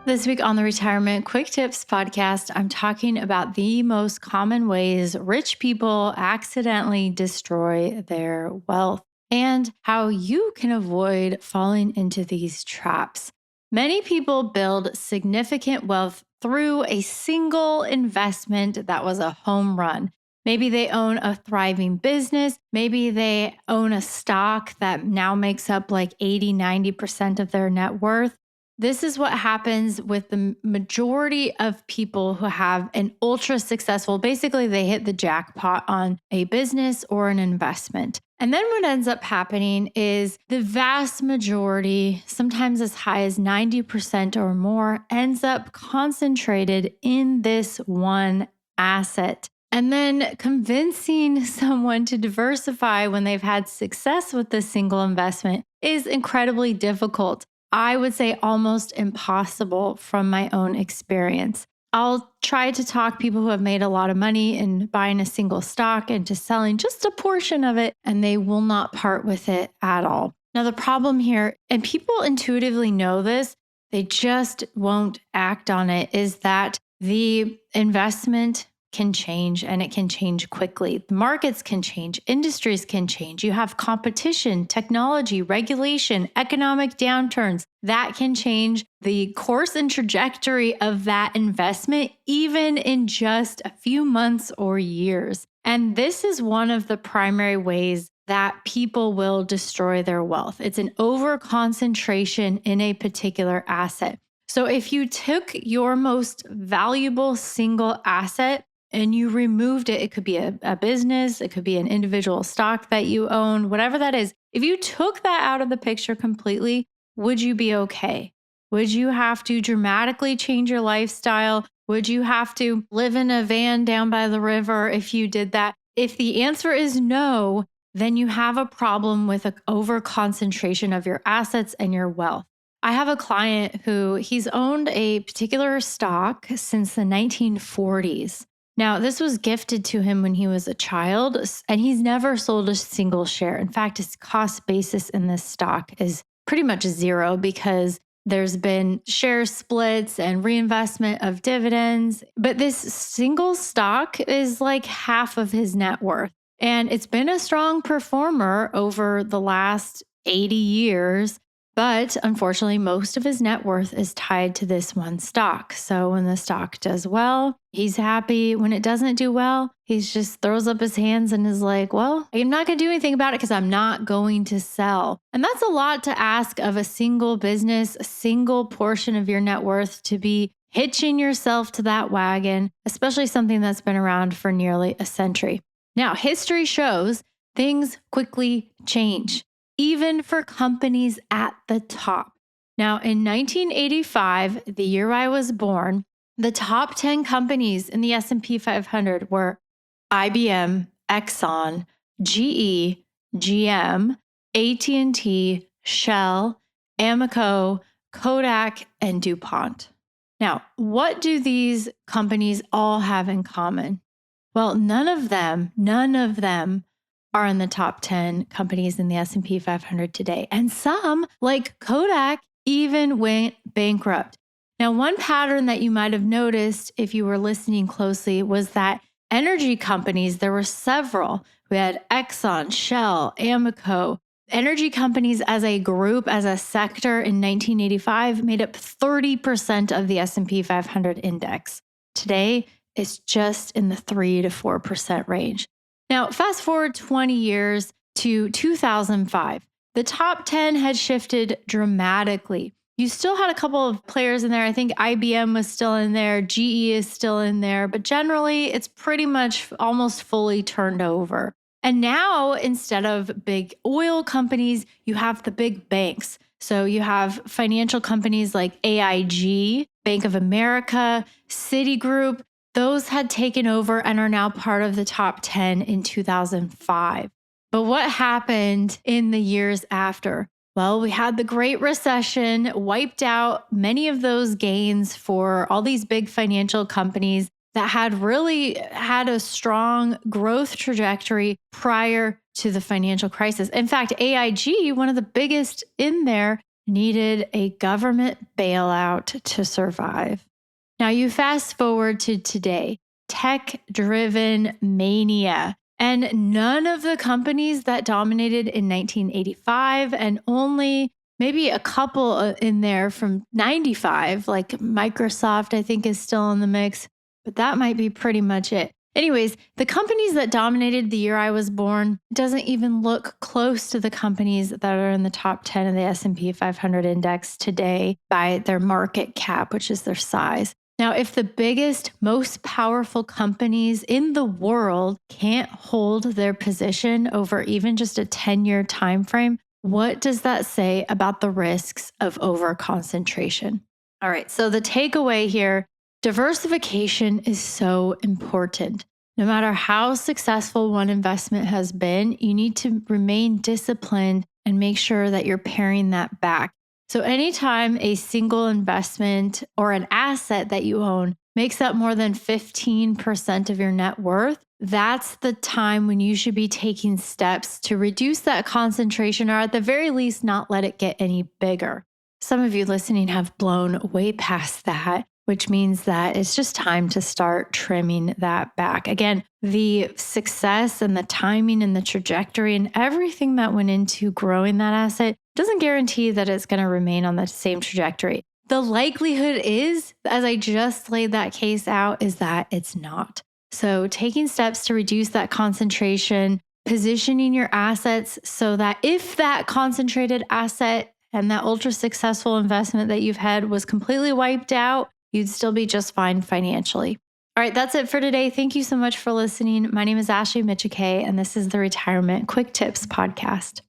This week on the Retirement Quick Tips podcast, I'm talking about the most common ways rich people accidentally destroy their wealth and how you can avoid falling into these traps. Many people build significant wealth through a single investment that was a home run. Maybe they own a thriving business. Maybe they own a stock that now makes up like 80-90% of their net worth. This is what happens with the majority of people who have an ultra successful, basically, they hit the jackpot on a business or an investment. And then what ends up happening is the vast majority, sometimes as high as 90% or more, ends up concentrated in this one asset. And then convincing someone to diversify when they've had success with this single investment is incredibly difficult. I would say almost impossible from my own experience. I'll try to talk people who have made a lot of money in buying a single stock into selling just a portion of it, and they will not part with it at all. Now, the problem here, and people intuitively know this, they just won't act on it, is that the investment can change, and it can change quickly. The markets can change, industries can change. You have competition, technology, regulation, economic downturns that can change the course and trajectory of that investment, even in just a few months or years. And this is one of the primary ways that people will destroy their wealth. It's an overconcentration in a particular asset. So if you took your most valuable single asset and you removed it, it could be a business, it could be an individual stock that you own, whatever that is. If you took that out of the picture completely, would you be okay? Would you have to dramatically change your lifestyle? Would you have to live in a van down by the river if you did that? If the answer is no, then you have a problem with an overconcentration of your assets and your wealth. I have a client who he's owned a particular stock since the 1940s. Now, this was gifted to him when he was a child, and he's never sold a single share. In fact, his cost basis in this stock is pretty much zero because there's been share splits and reinvestment of dividends. But this single stock is like half of his net worth. And it's been a strong performer over the last 80 years. But unfortunately, most of his net worth is tied to this one stock. So when the stock does well, he's happy. When it doesn't do well, he just throws up his hands and is like, well, I'm not going to do anything about it because I'm not going to sell. And that's a lot to ask of a single business, a single portion of your net worth to be hitching yourself to that wagon, especially something that's been around for nearly a century. Now, history shows things quickly change, even for companies at the top. Now, in 1985, the year I was born, the top 10 companies in the S&P 500 were IBM, Exxon, GE, GM, AT&T, Shell, Amoco, Kodak, and DuPont. Now, what do these companies all have in common? Well, none of them are in the top 10 companies in the S&P 500 today. And some, like Kodak, even went bankrupt. Now, one pattern that you might have noticed if you were listening closely was that energy companies, there were several. We had Exxon, Shell, Amoco. Energy companies as a group, as a sector in 1985 made up 30% of the S&P 500 index. Today, it's just in the 3 to 4% range. Now, fast forward 20 years to 2005. The top 10 had shifted dramatically. You still had a couple of players in there. I think IBM was still in there. GE is still in there. But generally, it's pretty much almost fully turned over. And now, instead of big oil companies, you have the big banks. So you have financial companies like AIG, Bank of America, Citigroup. Those had taken over and are now part of the top 10 in 2005. But what happened in the years after? Well, we had the Great Recession, wiped out many of those gains for all these big financial companies that had really had a strong growth trajectory prior to the financial crisis. In fact, AIG, one of the biggest in there, needed a government bailout to survive. Now, you fast forward to today, tech driven mania. And none of the companies that dominated in 1985, and only maybe a couple in there from 95, like Microsoft, I think is still in the mix, but that might be pretty much it. Anyways, the companies that dominated the year I was born doesn't even look close to the companies that are in the top 10 of the S&P 500 index today by their market cap, which is their size. Now, if the biggest, most powerful companies in the world can't hold their position over even just a 10-year time frame, what does that say about the risks of overconcentration? All right, so the takeaway here, diversification is so important. No matter how successful one investment has been, you need to remain disciplined and make sure that you're paring that back. So, anytime a single investment or an asset that you own makes up more than 15% of your net worth, that's the time when you should be taking steps to reduce that concentration, or at the very least, not let it get any bigger. Some of you listening have blown way past that, which means that it's just time to start trimming that back. Again, the success and the timing and the trajectory and everything that went into growing that asset doesn't guarantee that it's going to remain on the same trajectory. The likelihood is, as I just laid that case out, is that it's not. So taking steps to reduce that concentration, positioning your assets so that if that concentrated asset and that ultra successful investment that you've had was completely wiped out, you'd still be just fine financially. All right, that's it for today. Thank you so much for listening. My name is Ashley Michike, and this is the Retirement Quick Tips Podcast.